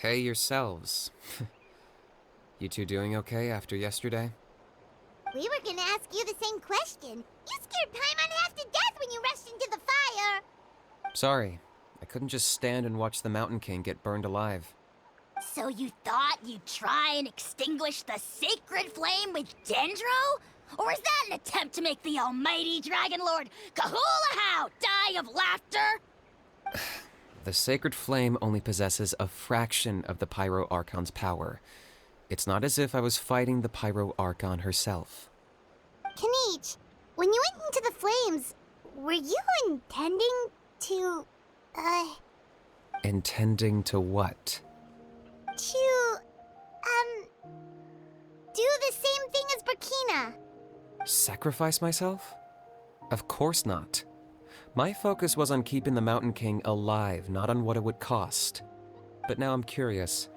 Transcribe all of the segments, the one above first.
Hey yourselves. You two doing okay after yesterday? We were gonna ask you the same question. You scared Paimon half to death when you rushed into the fire! Sorry, I couldn't just stand and watch the Mountain King get burned alive. So you thought you'd try and extinguish the sacred flame with Dendro? Or is that an attempt to make the almighty Dragon Lord Kahulahau die of laughter? The sacred flame only possesses a fraction of the Pyro Archon's power. It's not as if I was fighting the Pyro Archon herself. Kanich, when you went into the flames, were you intending to, Intending to what? do the same thing as Burkina? Sacrifice myself? Of course not. My focus was on keeping the Mountain King alive, not on what it would cost. But now I'm curious.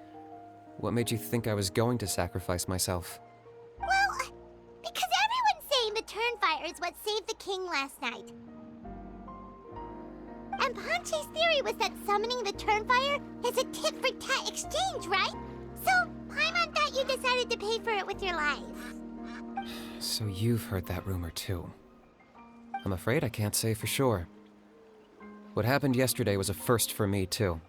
What made you think I was going to sacrifice myself? Well, because everyone's saying the Turnfire is what saved the king last night. And Ponche's theory was that summoning the Turnfire is a tit-for-tat exchange, right? So, Paimon thought you decided to pay for it with your life. So you've heard that rumor too. I'm afraid I can't say for sure. What happened yesterday was a first for me too.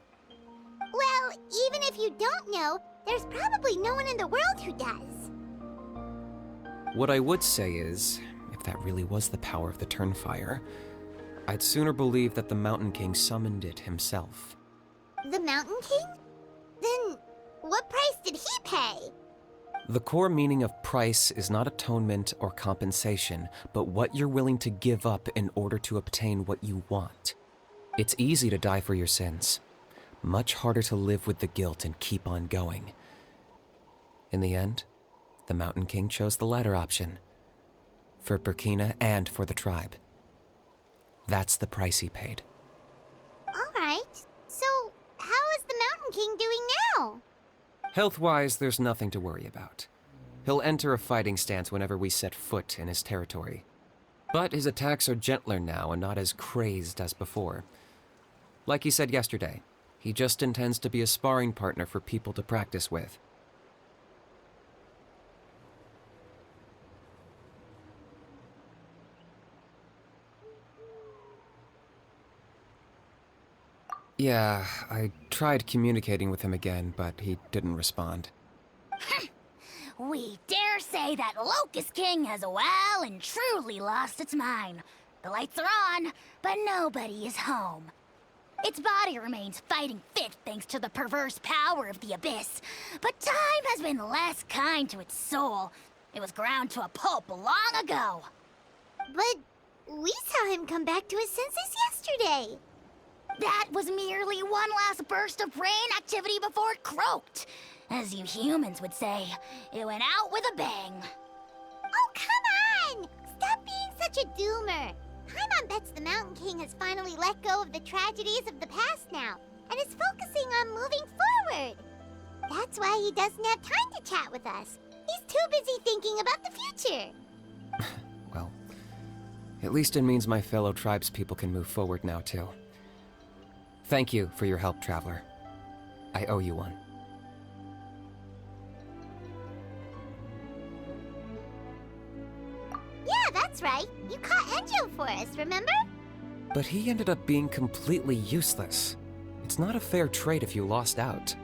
Well, even if you don't know, there's probably no one in the world who does. What I would say is, if that really was the power of the Turnfire, I'd sooner believe that the Mountain King summoned it himself. The Mountain King? Then, what price did he pay? The core meaning of price is not atonement or compensation, but what you're willing to give up in order to obtain what you want. It's easy to die for your sins. Much harder to live with the guilt and keep on going. In the end, the Mountain King chose the latter option. For Burkina and for the tribe. That's the price he paid. Alright, so how is the Mountain King doing now? Health-wise, there's nothing to worry about. He'll enter a fighting stance whenever we set foot in his territory. But his attacks are gentler now and not as crazed as before. Like he said yesterday, he just intends to be a sparring partner for people to practice with. Yeah, I tried communicating with him again, but he didn't respond. We dare say that Locust King has well and truly lost its mind. The lights are on, but nobody is home. Its body remains fighting fit thanks to the perverse power of the Abyss, but time has been less kind to its soul. It was ground to a pulp long ago. But we saw him come back to his senses yesterday. That was merely one last burst of brain activity before it croaked. As you humans would say, it went out with a bang. Oh, come on! Stop being such a doomer. Paimon bets the Mountain King has finally let go of the tragedies of the past now, and is focusing on moving forward. That's why he doesn't have time to chat with us. He's too busy thinking about the future. Well, at least it means my fellow tribespeople can move forward now too. Thank you for your help, Traveler. I owe you one. Yeah, that's right. You caught Enjo for us, remember? But he ended up being completely useless. It's not a fair trade if you lost out.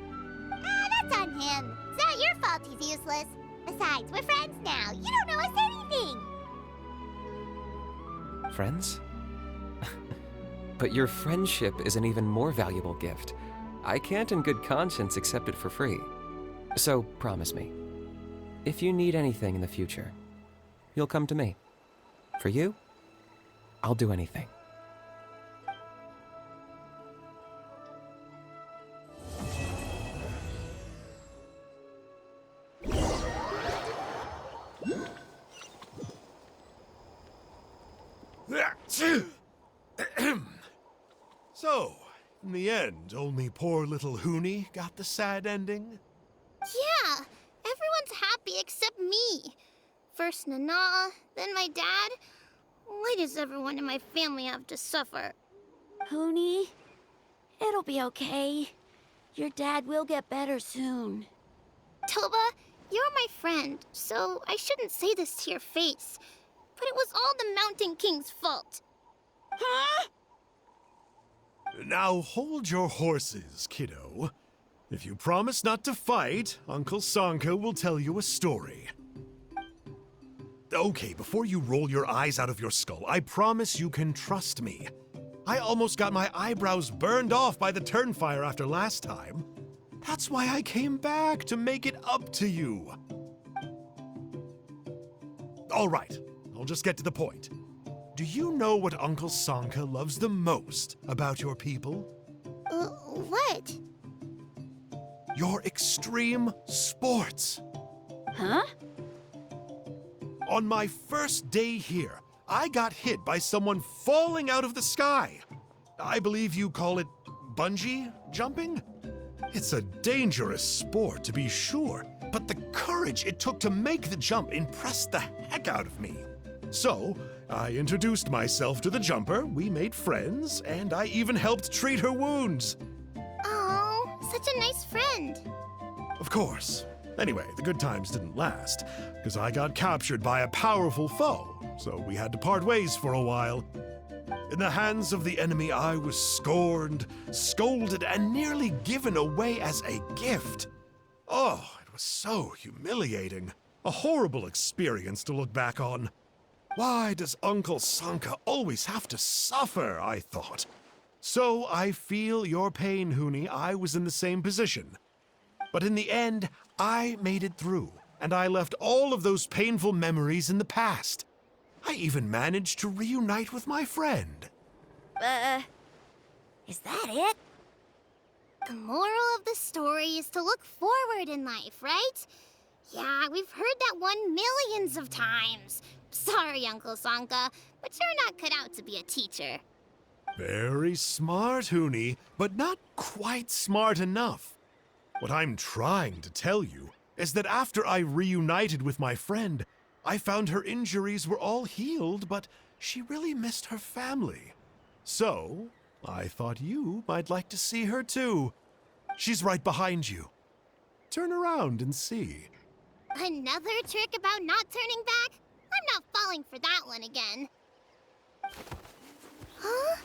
That's on him. It's not your fault he's useless. Besides, we're friends now. You don't know us anything. Friends? But your friendship is an even more valuable gift. I can't in good conscience accept it for free. So promise me, if you need anything in the future, you'll come to me. For you, I'll do anything. So, in the end, only poor little Hoonie got the sad ending? Yeah, everyone's happy except me. First Nana, then my dad. Why does everyone in my family have to suffer? Hoonie, it'll be okay. Your dad will get better soon. Toba, you're my friend, so I shouldn't say this to your face. But it was all the Mountain King's fault. Huh? Now hold your horses, kiddo. If you promise not to fight, Uncle Sanka will tell you a story. Okay, before you roll your eyes out of your skull, I promise you can trust me. I almost got my eyebrows burned off by the turnfire after last time. That's why I came back, to make it up to you. All right, I'll just get to the point. Do you know what Uncle Sanka loves the most about your people? What? Your extreme sports. Huh? On my first day here, I got hit by someone falling out of the sky. I believe you call it bungee jumping? It's a dangerous sport, to be sure, but the courage it took to make the jump impressed the heck out of me. So, I introduced myself to the jumper, we made friends, and I even helped treat her wounds. Oh, such a nice friend. Of course. Anyway, the good times didn't last, because I got captured by a powerful foe, so we had to part ways for a while. In the hands of the enemy, I was scorned, scolded, and nearly given away as a gift. Oh, it was so humiliating. A horrible experience to look back on. Why does Uncle Sanka always have to suffer, I thought. So I feel your pain, Huni. I was in the same position. But in the end, I made it through, and I left all of those painful memories in the past. I even managed to reunite with my friend. Is that it? The moral of the story is to look forward in life, right? Yeah, we've heard that one millions of times. Sorry, Uncle Sanka, but you're not cut out to be a teacher. Very smart, Huni, but not quite smart enough. What I'm trying to tell you is that after I reunited with my friend, I found her injuries were all healed, but she really missed her family. So, I thought you might like to see her too. She's right behind you. Turn around and see. Another trick about not turning back? I'm not falling for that one again. Huh?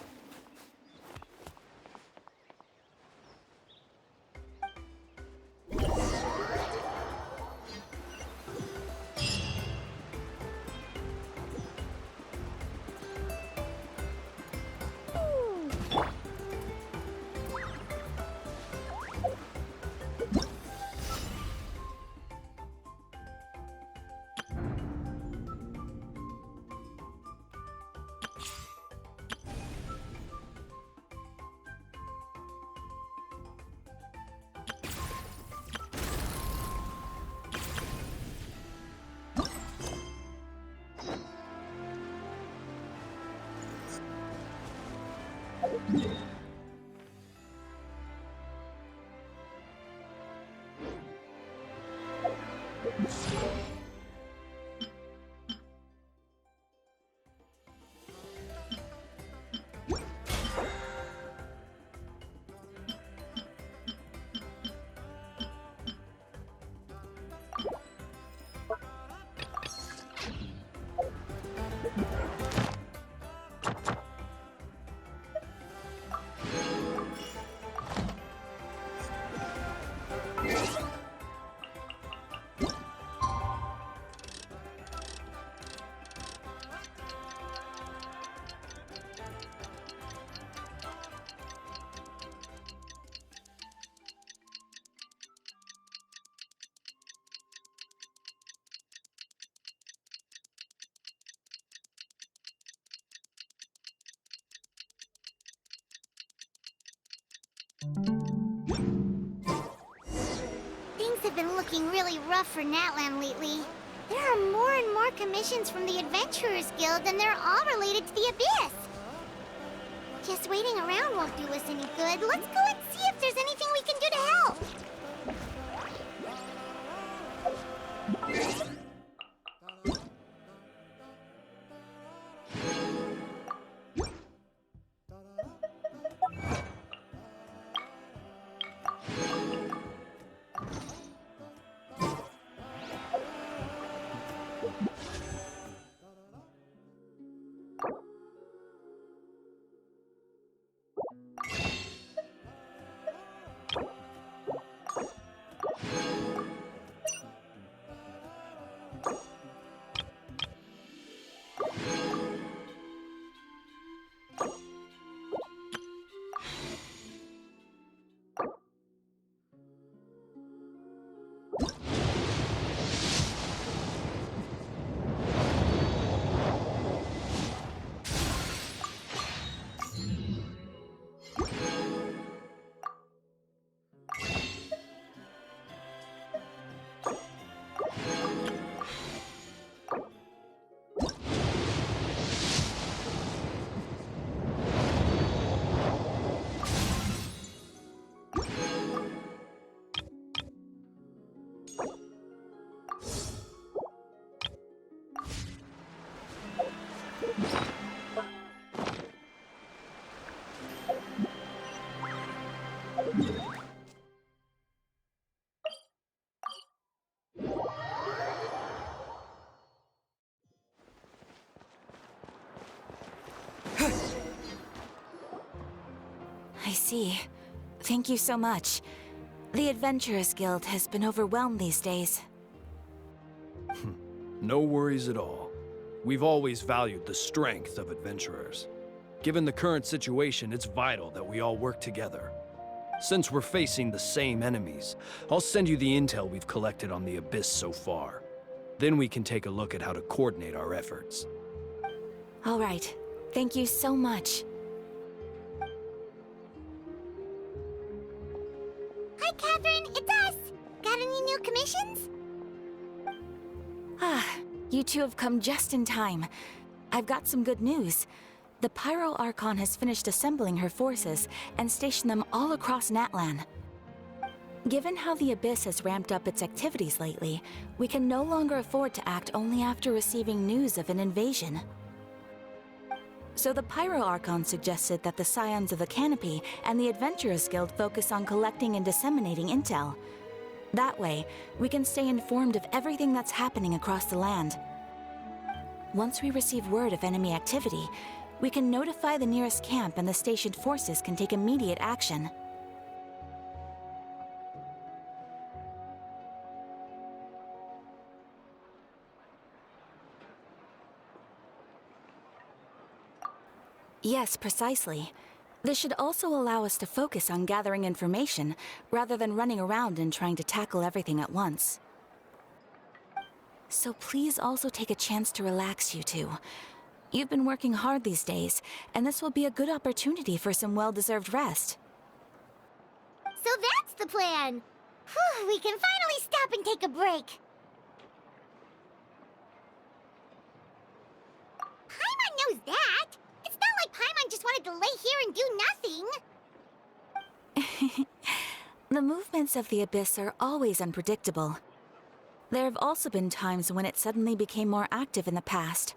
Things have been looking really rough for Natlan lately. There are more and more commissions from the Adventurers Guild, and they're all related to the Abyss. Just waiting around won't do us any good. Let's go and see if there's anything we can do to help. I see. Thank you so much. The Adventurers Guild has been overwhelmed these days. No worries at all. We've always valued the strength of adventurers. Given the current situation, it's vital that we all work together. Since we're facing the same enemies, I'll send you the intel we've collected on the Abyss so far. Then we can take a look at how to coordinate our efforts. All right. Thank you so much. Hi, Catherine, it's us! Got any new commissions? Ah, you two have come just in time. I've got some good news. The Pyro Archon has finished assembling her forces and stationed them all across Natlan. Given how the Abyss has ramped up its activities lately, we can no longer afford to act only after receiving news of an invasion. So the Pyro Archon suggested that the Scions of the Canopy and the Adventurers Guild focus on collecting and disseminating intel. That way, we can stay informed of everything that's happening across the land. Once we receive word of enemy activity, we can notify the nearest camp and the stationed forces can take immediate action. Yes, precisely. This should also allow us to focus on gathering information, rather than running around and trying to tackle everything at once. So please also take a chance to relax, you two. You've been working hard these days, and this will be a good opportunity for some well-deserved rest. So that's the plan! Whew, we can finally stop and take a break! Paimon knows that! It's not like Paimon just wanted to lay here and do nothing! The movements of the Abyss are always unpredictable. There have also been times when it suddenly became more active in the past.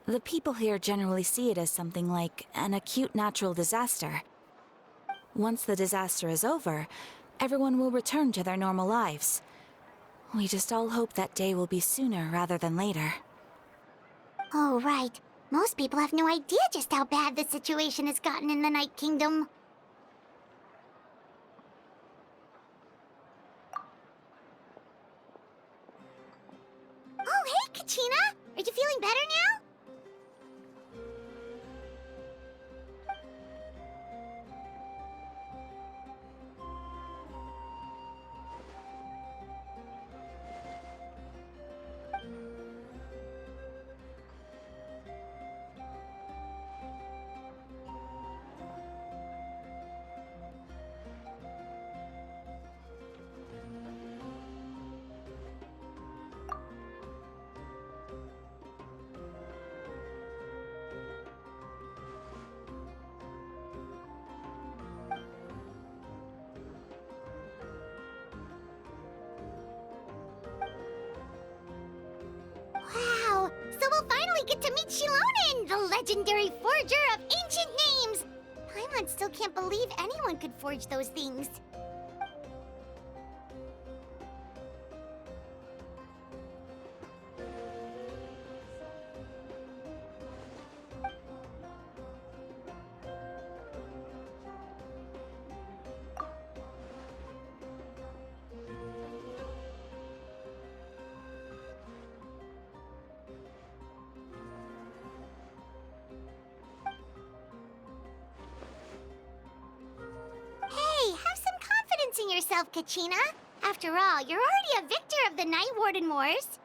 The people here generally see it as something like an acute natural disaster. Once the disaster is over, everyone will return to their normal lives. We just all hope that day will be sooner rather than later. Oh, right. Most people have no idea just how bad the situation has gotten in the Night Kingdom. Oh, hey, Kachina! Are you feeling better now? Wow! So we'll finally get to meet Shilonen, the legendary forger of ancient names! Paimon still can't believe anyone could forge those things. yourself, Kachina. After all, you're already a victor of the Night Warden Wars.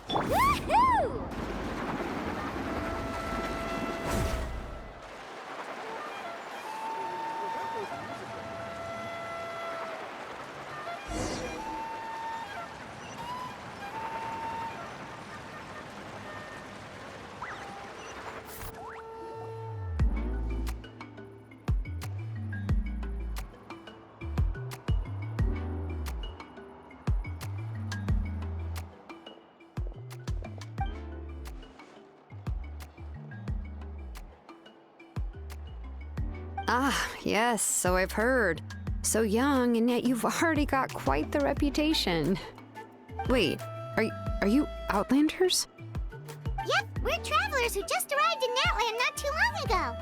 Woohoo! Ah, yes, so I've heard. So young, and yet you've already got quite the reputation. Wait, are you Outlanders? Yep, we're travelers who just arrived in Natland not too long ago.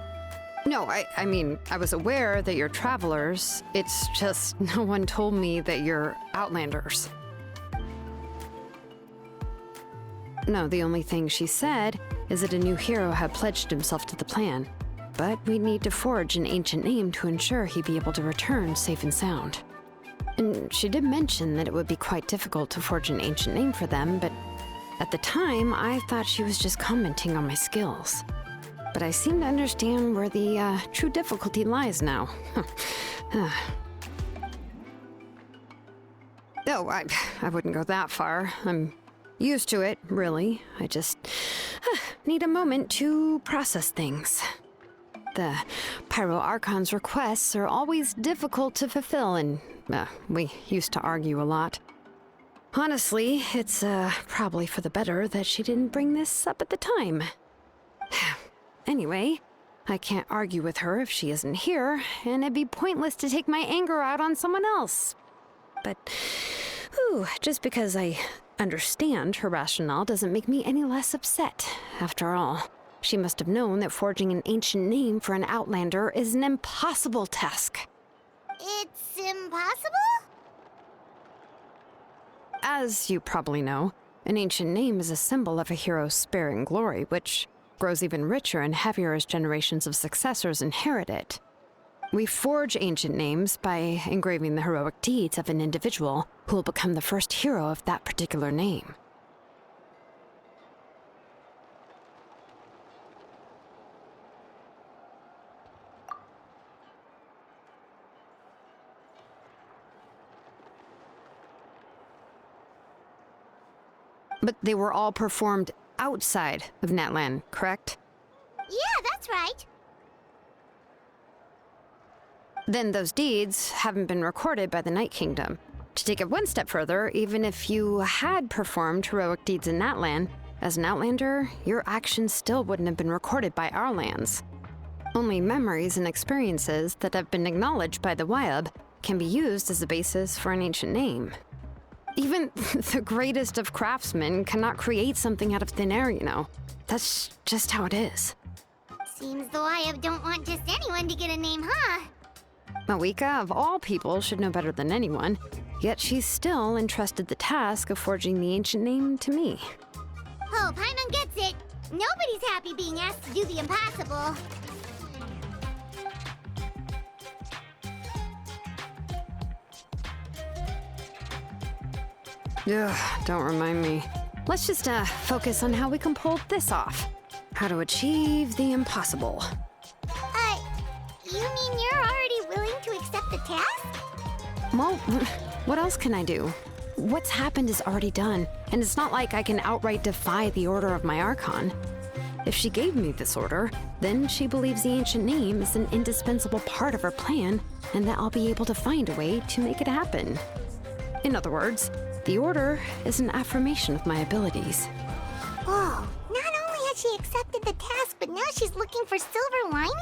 No, I mean, I was aware that you're travelers. It's just no one told me that you're Outlanders. No, the only thing she said is that a new hero had pledged himself to the plan. But we'd need to forge an ancient name to ensure he'd be able to return safe and sound. And she did mention that it would be quite difficult to forge an ancient name for them, but at the time, I thought she was just commenting on my skills. But I seem to understand where the true difficulty lies now. Oh, I wouldn't go that far. I'm used to it, really. I just need a moment to process things. The Pyro Archon's requests are always difficult to fulfill, and we used to argue a lot. Honestly, it's probably for the better that she didn't bring this up at the time. Anyway, I can't argue with her if she isn't here, and it'd be pointless to take my anger out on someone else. But, just because I understand her rationale doesn't make me any less upset, after all. She must have known that forging an ancient name for an Outlander is an impossible task. It's impossible? As you probably know, an ancient name is a symbol of a hero's spirit and glory, which grows even richer and heavier as generations of successors inherit it. We forge ancient names by engraving the heroic deeds of an individual who will become the first hero of that particular name. But they were all performed outside of Natland, correct? Yeah, that's right. Then those deeds haven't been recorded by the Night Kingdom. To take it one step further, even if you had performed heroic deeds in Natland, as an Outlander, your actions still wouldn't have been recorded by our lands. Only memories and experiences that have been acknowledged by the Wyab can be used as a basis for an ancient name. Even the greatest of craftsmen cannot create something out of thin air, you know. That's just how it is. Seems the Wyab don't want just anyone to get a name, huh? Mawika, of all people, should know better than anyone, yet she's still entrusted the task of forging the ancient name to me. Oh, Paimon gets it. Nobody's happy being asked to do the impossible. Ugh, don't remind me. Let's just focus on how we can pull this off. How to achieve the impossible. You mean you're already willing to accept the task? Well, what else can I do? What's happened is already done, and it's not like I can outright defy the order of my Archon. If she gave me this order, then she believes the ancient name is an indispensable part of her plan, and that I'll be able to find a way to make it happen. In other words, the order is an affirmation of my abilities. Whoa, not only has she accepted the task, but now she's looking for silver linings?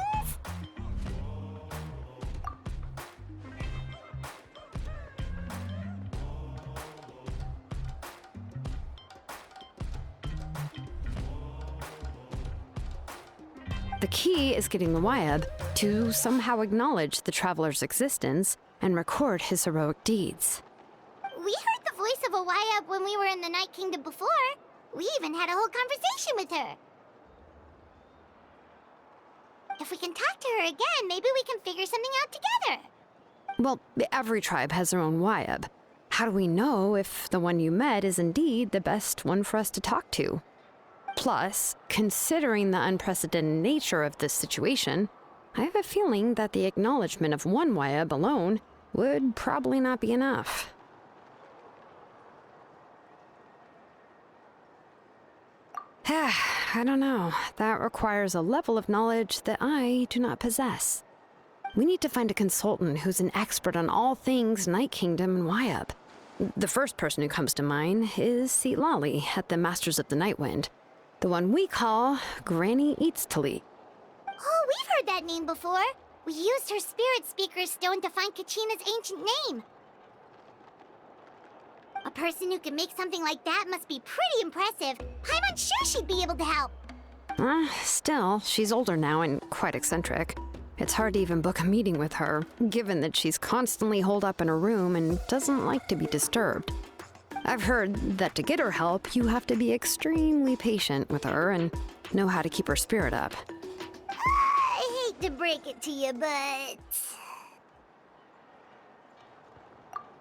The key is getting the Wyeb to somehow acknowledge the traveler's existence and record his heroic deeds. We heard the voice of a Wyeb when we were in the Night Kingdom before. We even had a whole conversation with her. If we can talk to her again, maybe we can figure something out together. Well, every tribe has their own Wyeb. How do we know if the one you met is indeed the best one for us to talk to? Plus, considering the unprecedented nature of this situation, I have a feeling that the acknowledgement of one Wyeb alone would probably not be enough. I don't know. That requires a level of knowledge that I do not possess. We need to find a consultant who's an expert on all things Night Kingdom and Wyeb. The first person who comes to mind is Lali at the Masters of the Nightwind. The one we call Granny Eatstali. Oh, we've heard that name before. We used her Spirit Speaker's Stone to find Kachina's ancient name. A person who can make something like that must be pretty impressive. I'm unsure she'd be able to help. Still, she's older now and quite eccentric. It's hard to even book a meeting with her, given that she's constantly holed up in her room and doesn't like to be disturbed. I've heard that to get her help, you have to be extremely patient with her and know how to keep her spirit up. I hate to break it to you, but...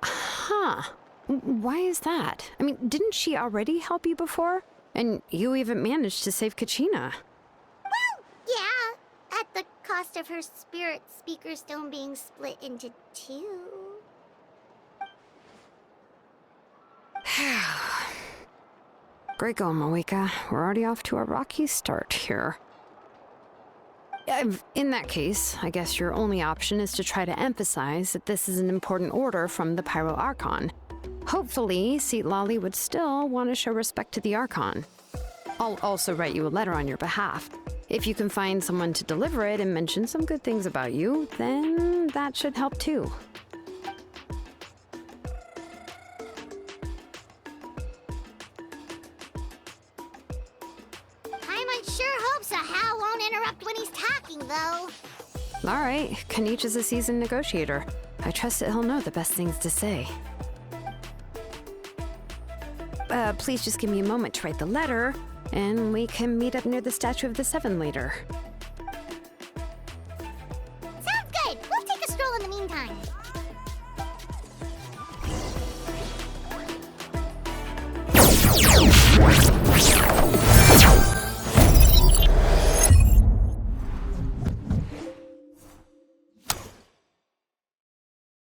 Huh. Why is that? I mean, didn't she already help you before? And you even managed to save Kachina. Well, yeah. At the cost of her Spirit Speaker Stone being split into two. Great going, Moeka. We're already off to a rocky start here. In that case, I guess your only option is to try to emphasize that this is an important order from the Pyro Archon. Hopefully, Lali would still want to show respect to the Archon. I'll also write you a letter on your behalf. If you can find someone to deliver it and mention some good things about you, then that should help too. Hal won't interrupt when he's talking, though. All right, Kanich is a seasoned negotiator. I trust that he'll know the best things to say. Please just give me a moment to write the letter, and we can meet up near the Statue of the Seven later. Sounds good. We'll take a stroll in the meantime.